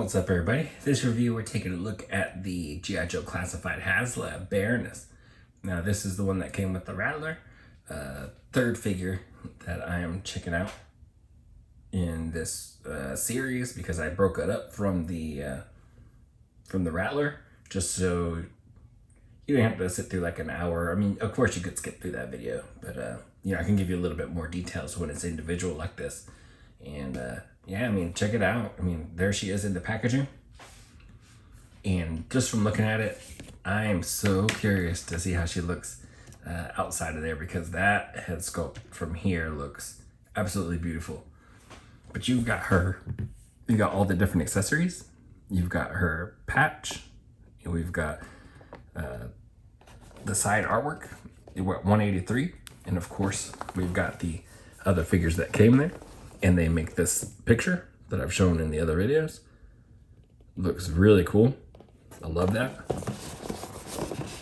What's up, everybody? This review, we're taking a look at the G.I. Joe Classified Haslab Baroness. Now, this is the one that came with the Rattler. Third figure that I am checking out in this series because I broke it up from the Rattler, just so you don't have to sit through like an hour. I mean, of course you could skip through that video, but you know, I can give you a little bit more details when it's individual like this. And yeah, I mean, check it out. I mean, there she is in the packaging. And just from looking at it, I am so curious to see how she looks outside of there, because that head sculpt from here looks absolutely beautiful. But you've got all the different accessories. You've got her patch. We've got the side artwork. We're at 183. And of course, we've got the other figures that came there. And they make this picture that I've shown in the other videos. Looks really cool. I love that.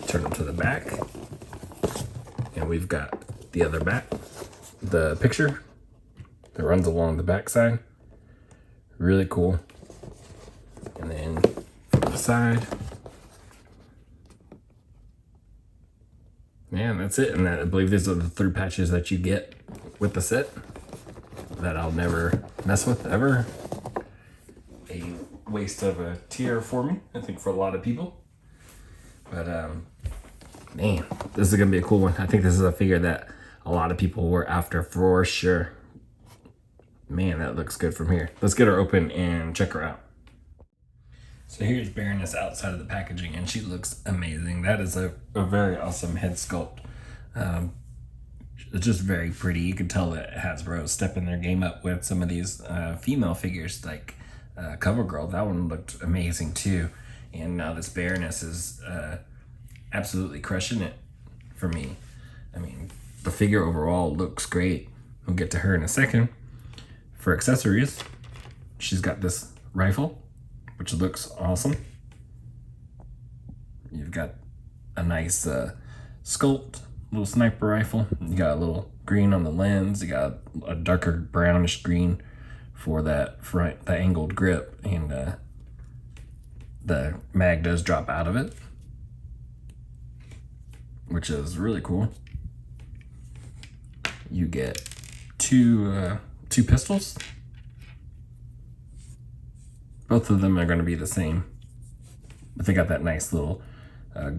Turn them to the back. And we've got the other back. The picture that runs along the back side. Really cool. And then from the side. Man, that's it. And I believe these are the 3 patches that you get with the set that I'll never mess with ever. A waste of a tier for me, I think, for a lot of people. But man, this is gonna be a cool one. I think this is a figure that a lot of people were after for sure. Man, that looks good from here. Let's get her open and check her out. So here's Baroness outside of the packaging, and she looks amazing. That is a very awesome head sculpt. It's just very pretty. You can tell that Hasbro stepping their game up with some of these female figures, like CoverGirl. That one looked amazing too. And now this Baroness is absolutely crushing it for me. I mean, the figure overall looks great. We'll get to her in a second. For accessories, she's got this rifle, which looks awesome. You've got a nice sculpt. Little sniper rifle. You got a little green on the lens. You got a darker brownish green for that front, the angled grip, and the mag does drop out of it, which is really cool. You get two pistols. Both of them are going to be the same, but they got that nice little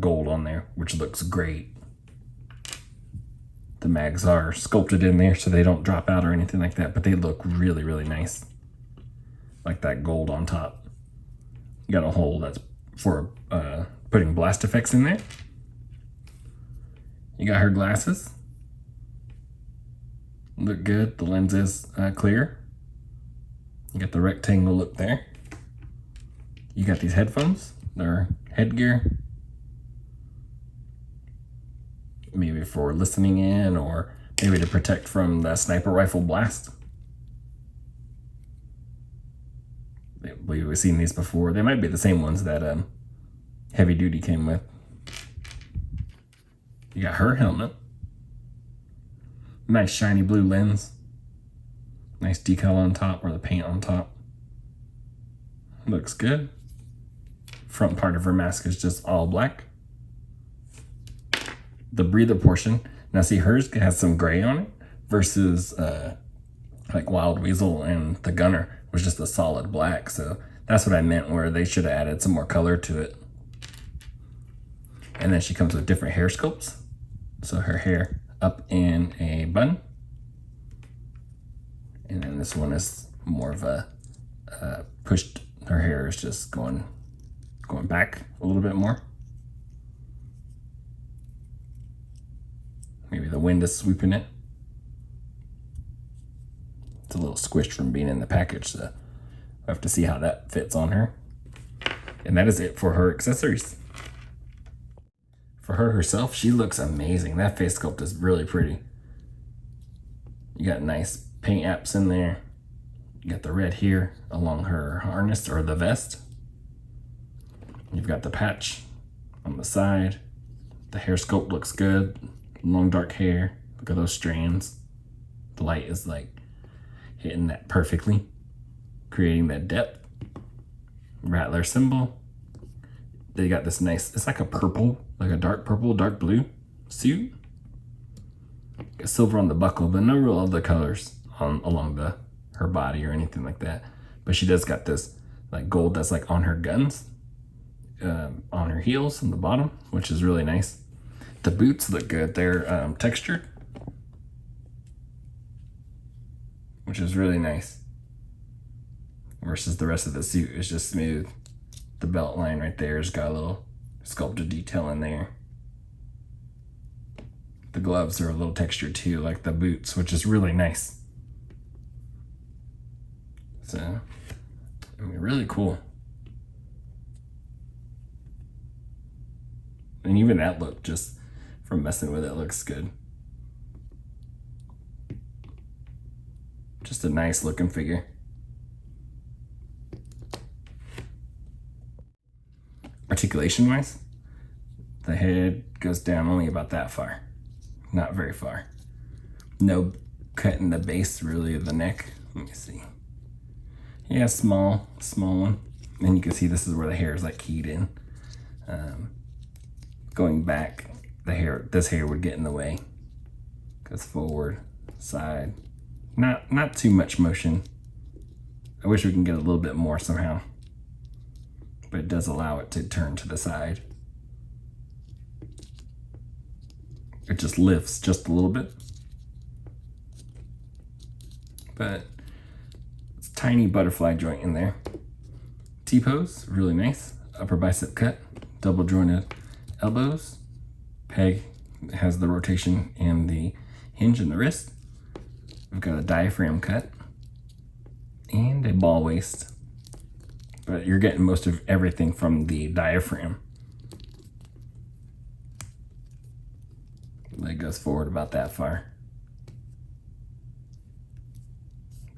gold on there, which looks great. The mags are sculpted in there so they don't drop out or anything like that, but they look really, really nice. Like that gold on top. You got a hole that's for putting blast effects in there. You got her glasses. Look good. The lens is clear. You got the rectangle look there. You got these headphones. They're headgear. Maybe for listening in, or maybe to protect from the sniper rifle blast. We've seen these before. They might be the same ones that Heavy Duty came with. You got her helmet. Nice shiny blue lens. Nice decal on top, or the paint on top. Looks good. Front part of her mask is just all black. The breather portion, now see, hers has some gray on it versus like Wild Weasel and the Gunner was just a solid black. So that's what I meant, where they should have added some more color to it. And then she comes with different hair sculpts. So her hair up in a bun. And then this one is more of a pushed, her hair is just going back a little bit more. Maybe the wind is sweeping it. It's a little squished from being in the package, so we'll have to see how that fits on her. And that is it for her accessories. For her herself, she looks amazing. That face sculpt is really pretty. You got nice paint apps in there. You got the red here along her harness or the vest. You've got the patch on the side. The hair sculpt looks good. Long dark hair. Look at those strands. The light is like hitting that perfectly, creating that depth. Rattler symbol. They got this nice, it's like a purple, like a dark purple, dark blue suit. Got silver on the buckle, but no real other colors along her body or anything like that. But she does got this like gold that's like on her guns, on her heels on the bottom, which is really nice. The boots look good. They're textured, which is really nice. Versus the rest of the suit is just smooth. The belt line right there has got a little sculpted detail in there. The gloves are a little textured too, like the boots, which is really nice. So, I mean, really cool. And even that look, just from messing with it, looks good. Just a nice looking figure. Articulation wise, the head goes down only about that far. Not very far. No cut in the base really of the neck. Let me see. Yeah, small one. And you can see this is where the hair is like keyed in. Going back, this hair would get in the way. Goes forward, side. Not too much motion. I wish we can get a little bit more somehow. But it does allow it to turn to the side. It just lifts just a little bit. But it's a tiny butterfly joint in there. T-pose, really nice. Upper bicep cut, double jointed elbows. Peg has the rotation and the hinge in the wrist. We've got a diaphragm cut and a ball waist. But you're getting most of everything from the diaphragm. Leg goes forward about that far.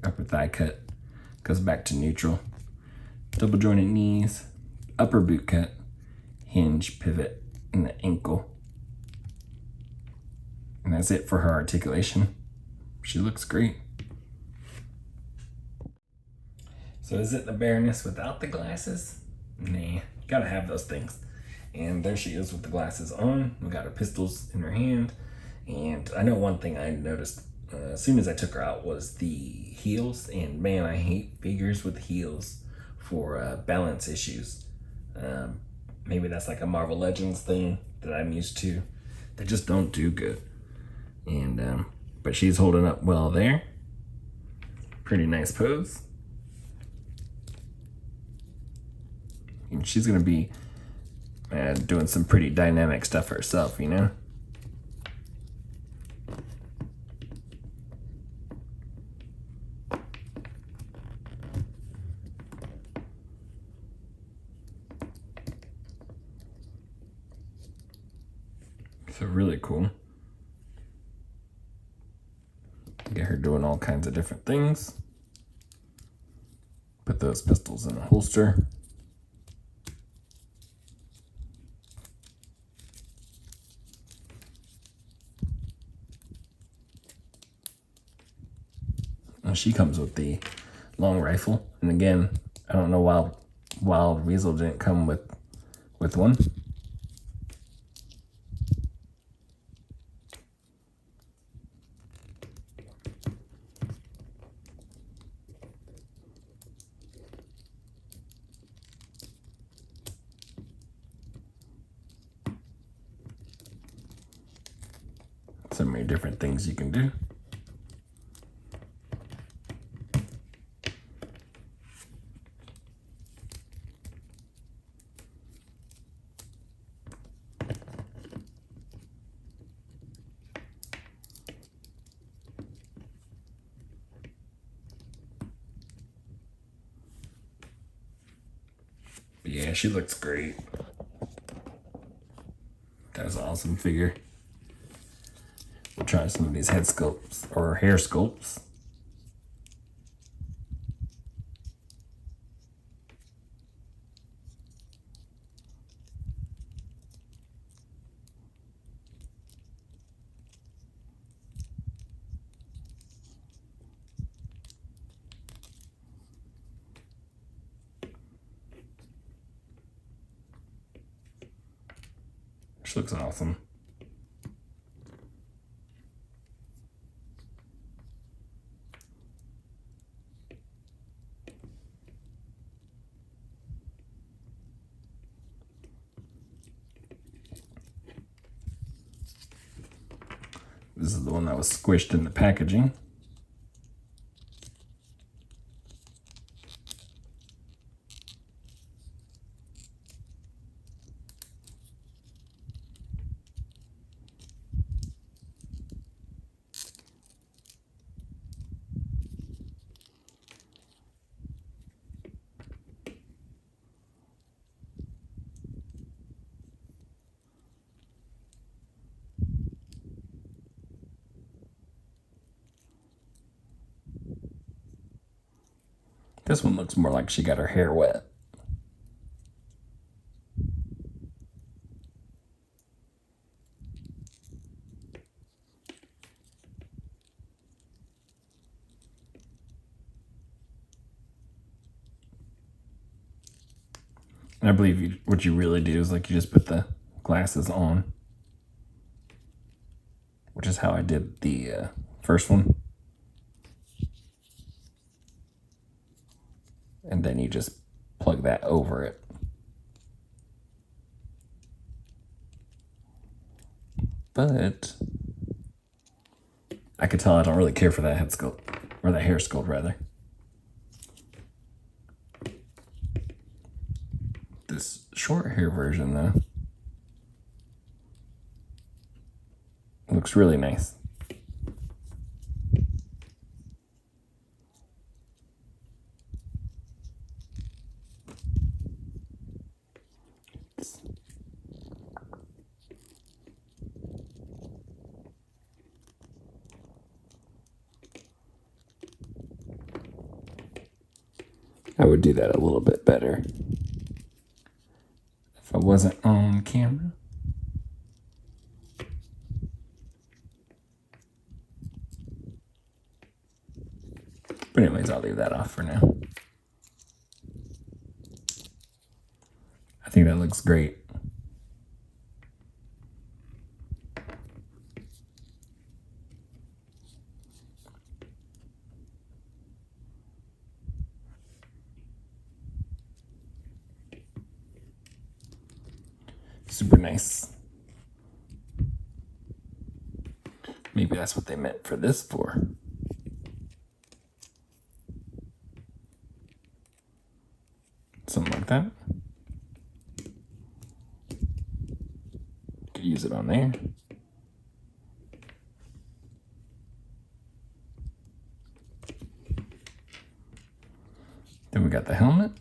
Upper thigh cut goes back to neutral. Double jointed knees, upper boot cut, hinge, pivot, and the ankle. And that's it for her articulation. She looks great. So is it the Baroness without the glasses? Nah, gotta have those things. And there she is with the glasses on. We got her pistols in her hand. And I know one thing I noticed as soon as I took her out was the heels. And man, I hate figures with heels for balance issues. Maybe that's like a Marvel Legends thing that I'm used to. They just don't do good. And but she's holding up well there. Pretty nice pose. And she's gonna be doing some pretty dynamic stuff herself, you know? So really cool. Get her doing all kinds of different things. Put those pistols in a holster. She comes with the long rifle, and again, I don't know why Wild Weasel didn't come with one. So many different things you can do. Yeah, she looks great. That's an awesome figure. We'll try some of these head sculpts or hair sculpts. She looks awesome. This is the one that was squished in the packaging. This one looks more like she got her hair wet. And I believe what you really do is like you just put the glasses on, which is how I did the first one. And then you just plug that over it. But I could tell I don't really care for that head sculpt, or that hair sculpt rather. This short hair version though looks really nice. I would do that a little bit better if I wasn't on camera. But anyways, I'll leave that off for now. I think that looks great. Super nice. Maybe that's what they meant for this for. Something like that. Could use it on there. Then we got the helmet.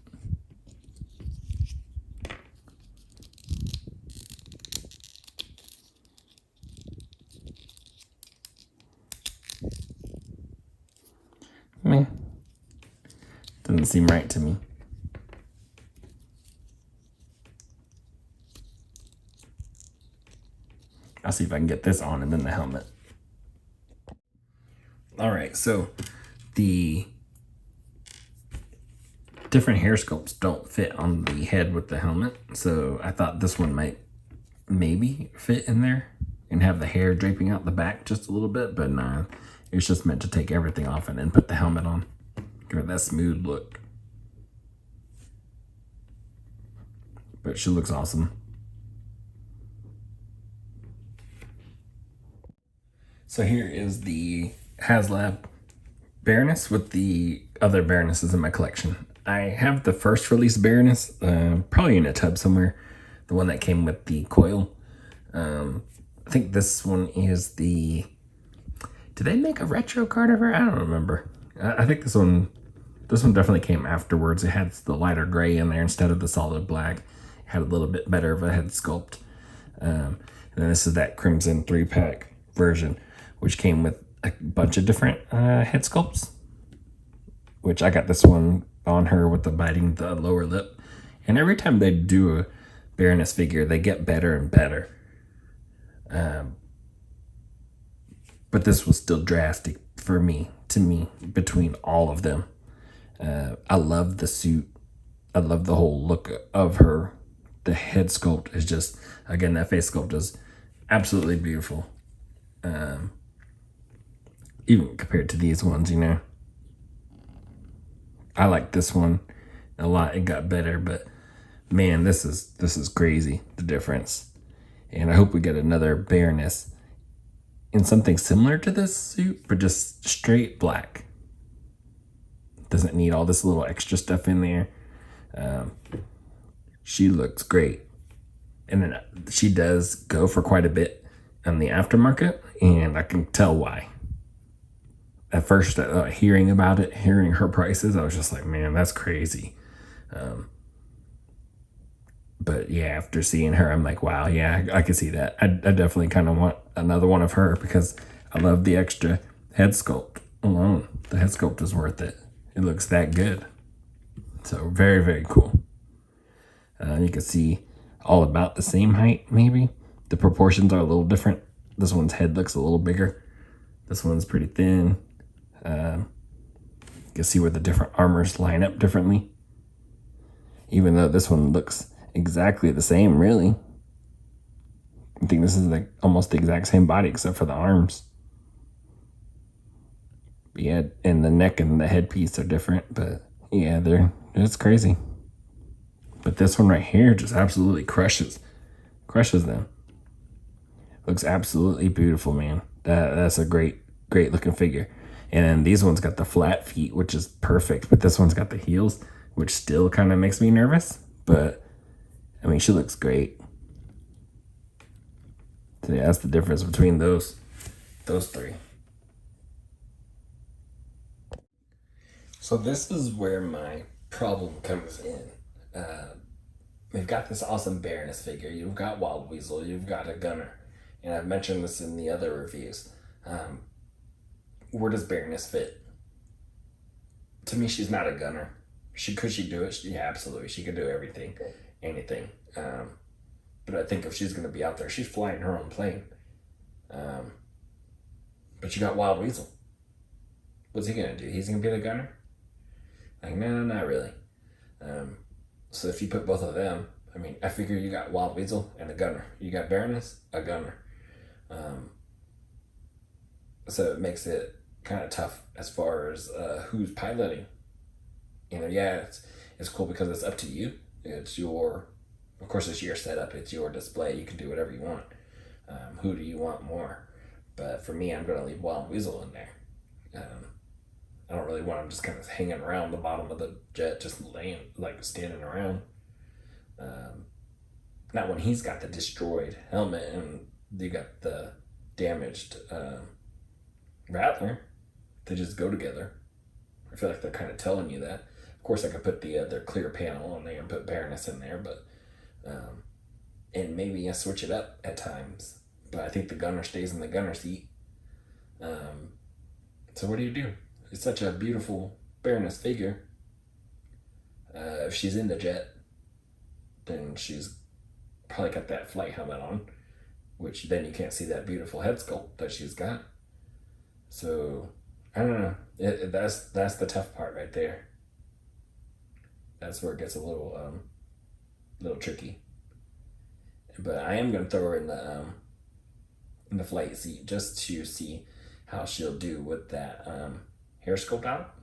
Meh. Doesn't seem right to me. I'll see if I can get this on and then the helmet. All right, so the different hair sculpts don't fit on the head with the helmet. So I thought this one might maybe fit in there and have the hair draping out the back just a little bit, but nah, it's just meant to take everything off and then put the helmet on. Give it that smooth look. But she looks awesome. So here is the Haslab Baroness with the other Baronesses in my collection. I have the first release Baroness, probably in a tub somewhere. The one that came with the coil. I think this one is the... Did they make a retro card of her? I don't remember. I think this one definitely came afterwards. It had the lighter gray in there instead of the solid black. It had a little bit better of a head sculpt. And then this is that Crimson 3-pack version, which came with a bunch of different head sculpts. Which I got this one on her with the biting the lower lip. And every time they do a Baroness figure, they get better and better. But this was still drastic to me, between all of them. I love the suit. I love the whole look of her. the head sculpt is just, again, that face sculpt is absolutely beautiful. Even compared to these ones, you know. I like this one a lot. It got better, but man, this is crazy, the difference. And I hope we get another Baroness in something similar to this suit, but just straight black. Doesn't need all this little extra stuff in there. She looks great. And then she does go for quite a bit on the aftermarket, and I can tell why. At first, hearing about it, hearing her prices, I was just like, man, that's crazy. But yeah, after seeing her, I'm like, wow, yeah, I can see that. I definitely kind of want another one of her because I love the extra head sculpt alone. The head sculpt is worth it. It looks that good. So very, very cool. You can see all about the same height, maybe. The proportions are a little different. This one's head looks a little bigger. This one's pretty thin. You can see where the different armors line up differently. Even though this one looks exactly the same, really. I think this is like almost the exact same body except for the arms. But yeah, and the neck and the headpiece are different, but yeah, it's crazy. But this one right here just absolutely crushes them. Looks absolutely beautiful, man. That's a great looking figure. And then these ones got the flat feet, which is perfect, but this one's got the heels, which still kind of makes me nervous. But I mean, she looks great. So yeah, that's the difference between those three. So this is where my problem comes in. We've got this awesome Baroness figure. You've got Wild Weasel. You've got a Gunner. And I've mentioned this in the other reviews. Where does Baroness fit? To me, she's not a Gunner. Could she do it? Yeah, absolutely. She could do everything, anything. But I think if she's going to be out there, she's flying her own plane. But you got Wild Weasel. What's he going to do? He's going to be the Gunner? Like, no, not really. So if you put both of them, I mean, I figure you got Wild Weasel and a Gunner. You got Baroness, a Gunner. So it makes it kind of tough as far as who's piloting. You know, yeah, it's cool because it's up to you. Of course, it's your setup. It's your display. You can do whatever you want. Who do you want more? But for me, I'm going to leave Wild Weasel in there. I don't really want him just kind of hanging around the bottom of the jet, just standing around. Not when he's got the destroyed helmet and you got the damaged Rattler. They just go together. I feel like they're kind of telling you that. Of course, I could put their clear panel on there and put Baroness in there, but and maybe I switch it up at times. But I think the Gunner stays in the Gunner seat. So what do you do? It's such a beautiful Baroness figure. If she's in the jet, then she's probably got that flight helmet on, which then you can't see that beautiful head sculpt that she's got. So I don't know. That's the tough part right there. That's where it gets a little tricky. But I am gonna throw her in the flight seat just to see how she'll do with that hair sculpt out,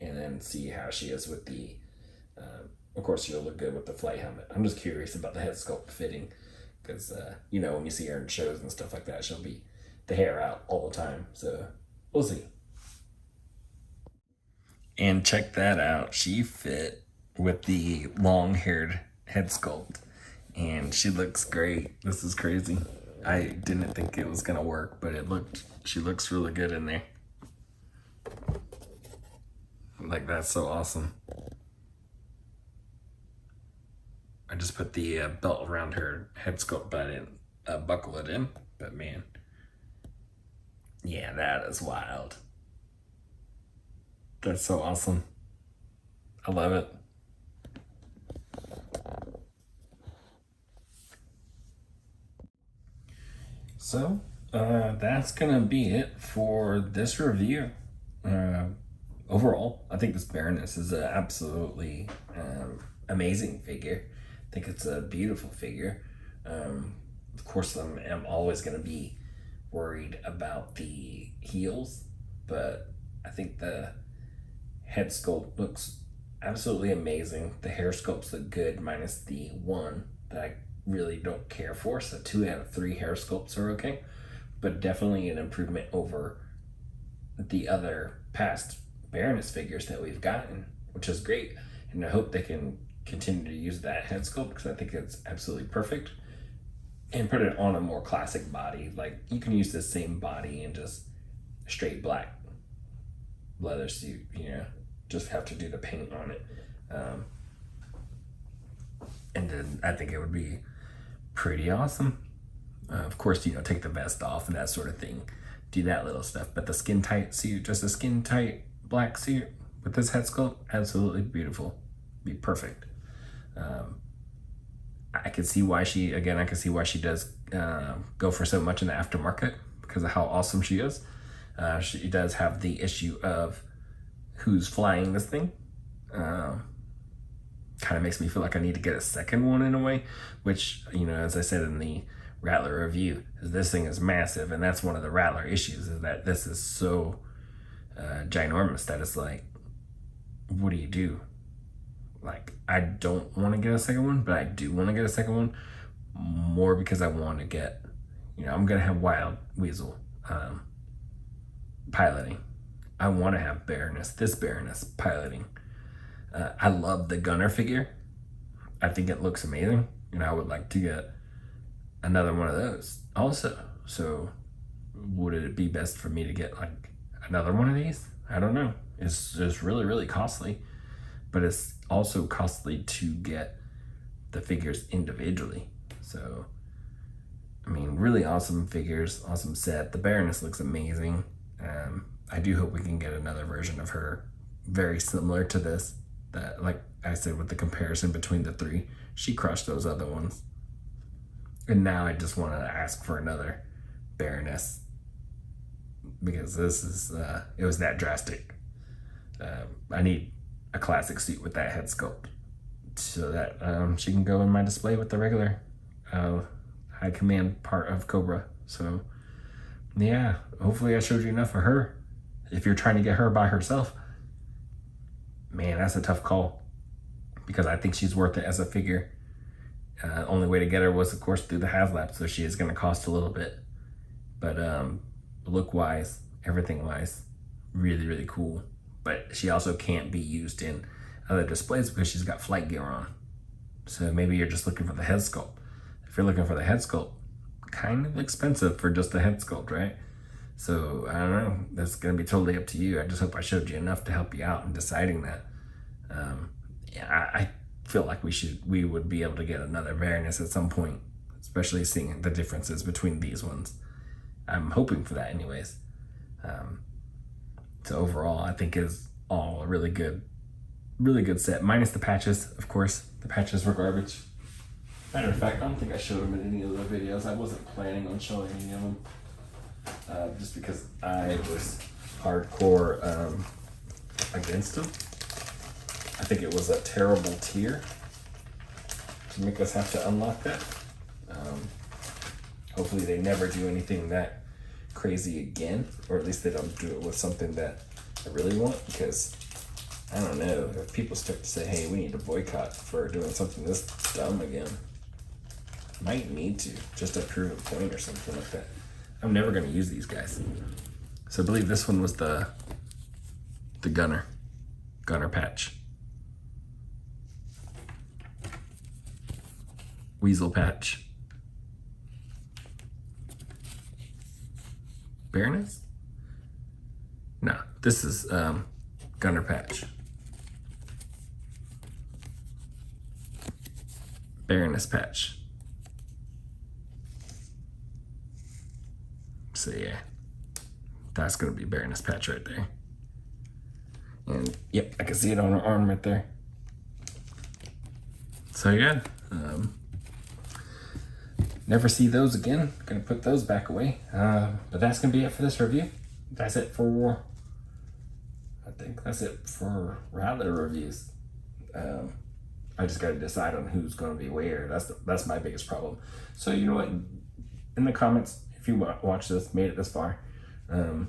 and then see how she is with the. Of course, she'll look good with the flight helmet. I'm just curious about the head sculpt fitting, because when you see her in shows and stuff like that, she'll be the hair out all the time. So we'll see. And check that out. She fit with the long-haired head sculpt, and she looks great. This is crazy. I didn't think it was gonna work, but she looks really good in there. Like, that's so awesome. I just put the belt around her head sculpt, but I didn't buckle it in. But man, yeah, that is wild. That's so awesome. I love it. So, that's gonna be it for this review. Overall, I think this Baroness is an absolutely amazing figure. I think it's a beautiful figure. Of course, I'm always going to be worried about the heels, but I think the head sculpt looks absolutely amazing. The hair sculpts look good, minus the one that I really don't care for. So 2 out of 3 hair sculpts are okay, but definitely an improvement over the other past Baroness figures that we've gotten, which is great. And I hope they can continue to use that head sculpt, because I think it's absolutely perfect, and put it on a more classic body. Like, you can use the same body in just straight black leather suit, you know, just have to do the paint on it. And then I think it would be pretty awesome. Of course, you know, take the vest off and that sort of thing, do that little stuff. But the skin tight suit, just a skin tight black suit with this head sculpt, absolutely beautiful, be perfect. I can see why she does go for so much in the aftermarket, because of how awesome she is. She does have the issue of who's flying this thing. Kind of makes me feel like I need to get a second one in a way, which, you know, as I said in the Rattler review, is this thing is massive, and that's one of the Rattler issues, is that this is so ginormous that it's like, what do you do? Like, I don't want to get a second one, but I do want to get a second one, more because I want to get, you know, I'm gonna have Wild Weasel piloting. I want to have this Baroness piloting. I love the Gunner figure. I think it looks amazing, and I would like to get another one of those also. So would it be best for me to get like another one of these? I don't know. It's just really, really costly, but it's also costly to get the figures individually. So, I mean, really awesome figures, awesome set. The Baroness looks amazing. I do hope we can get another version of her very similar to this, that, like I said, with the comparison between the 3, she crushed those other ones. And now I just want to ask for another Baroness, because this is, it was that drastic. I need a classic suit with that head sculpt, so that she can go in my display with the regular high command part of Cobra. So yeah, hopefully I showed you enough of her. If you're trying to get her by herself, man, that's a tough call, because I think she's worth it as a figure. Only way to get her was, of course, through the Haslab, so she is going to cost a little bit. But look-wise, everything-wise, really, really cool. But she also can't be used in other displays because she's got flight gear on. So maybe you're just looking for the head sculpt. If you're looking for the head sculpt, kind of expensive for just the head sculpt, right? So I don't know, that's gonna be totally up to you. I just hope I showed you enough to help you out in deciding that. Yeah, I feel like we would be able to get another Baroness at some point, especially seeing the differences between these ones. I'm hoping for that anyways. So overall, I think is all a really good set, minus the patches, of course. The patches were garbage. Matter of fact, I don't think I showed them in any of the videos. I wasn't planning on showing any of them, just because I was hardcore against them. I think it was a terrible tier to make us have to unlock that. Hopefully they never do anything that crazy again, or at least they don't do it with something that I really want, because I don't know, if people start to say, hey, we need to boycott for doing something this dumb again, might need to, just to prove a point or something like that. I'm never going to use these guys. So I believe this one was the Gunner patch. Weasel patch. Baroness? No, this is Gunner patch. Baroness patch. So yeah, that's gonna be Baroness patch right there. And yep, I can see it on her arm right there. So yeah, never see those again. Gonna put those back away. But that's gonna be it for this review. That's it for, I think that's it for Rattler reviews. I just got to decide on who's going to be where. That's my biggest problem. So you know what? In the comments, if you watch this, made it this far, who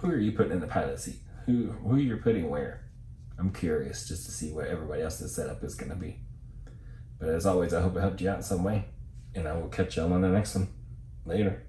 are you putting in the pilot seat? Who you're putting where? I'm curious just to see what everybody else's setup is going to be. But as always, I hope it helped you out in some way, and I will catch y'all on the next one. Later.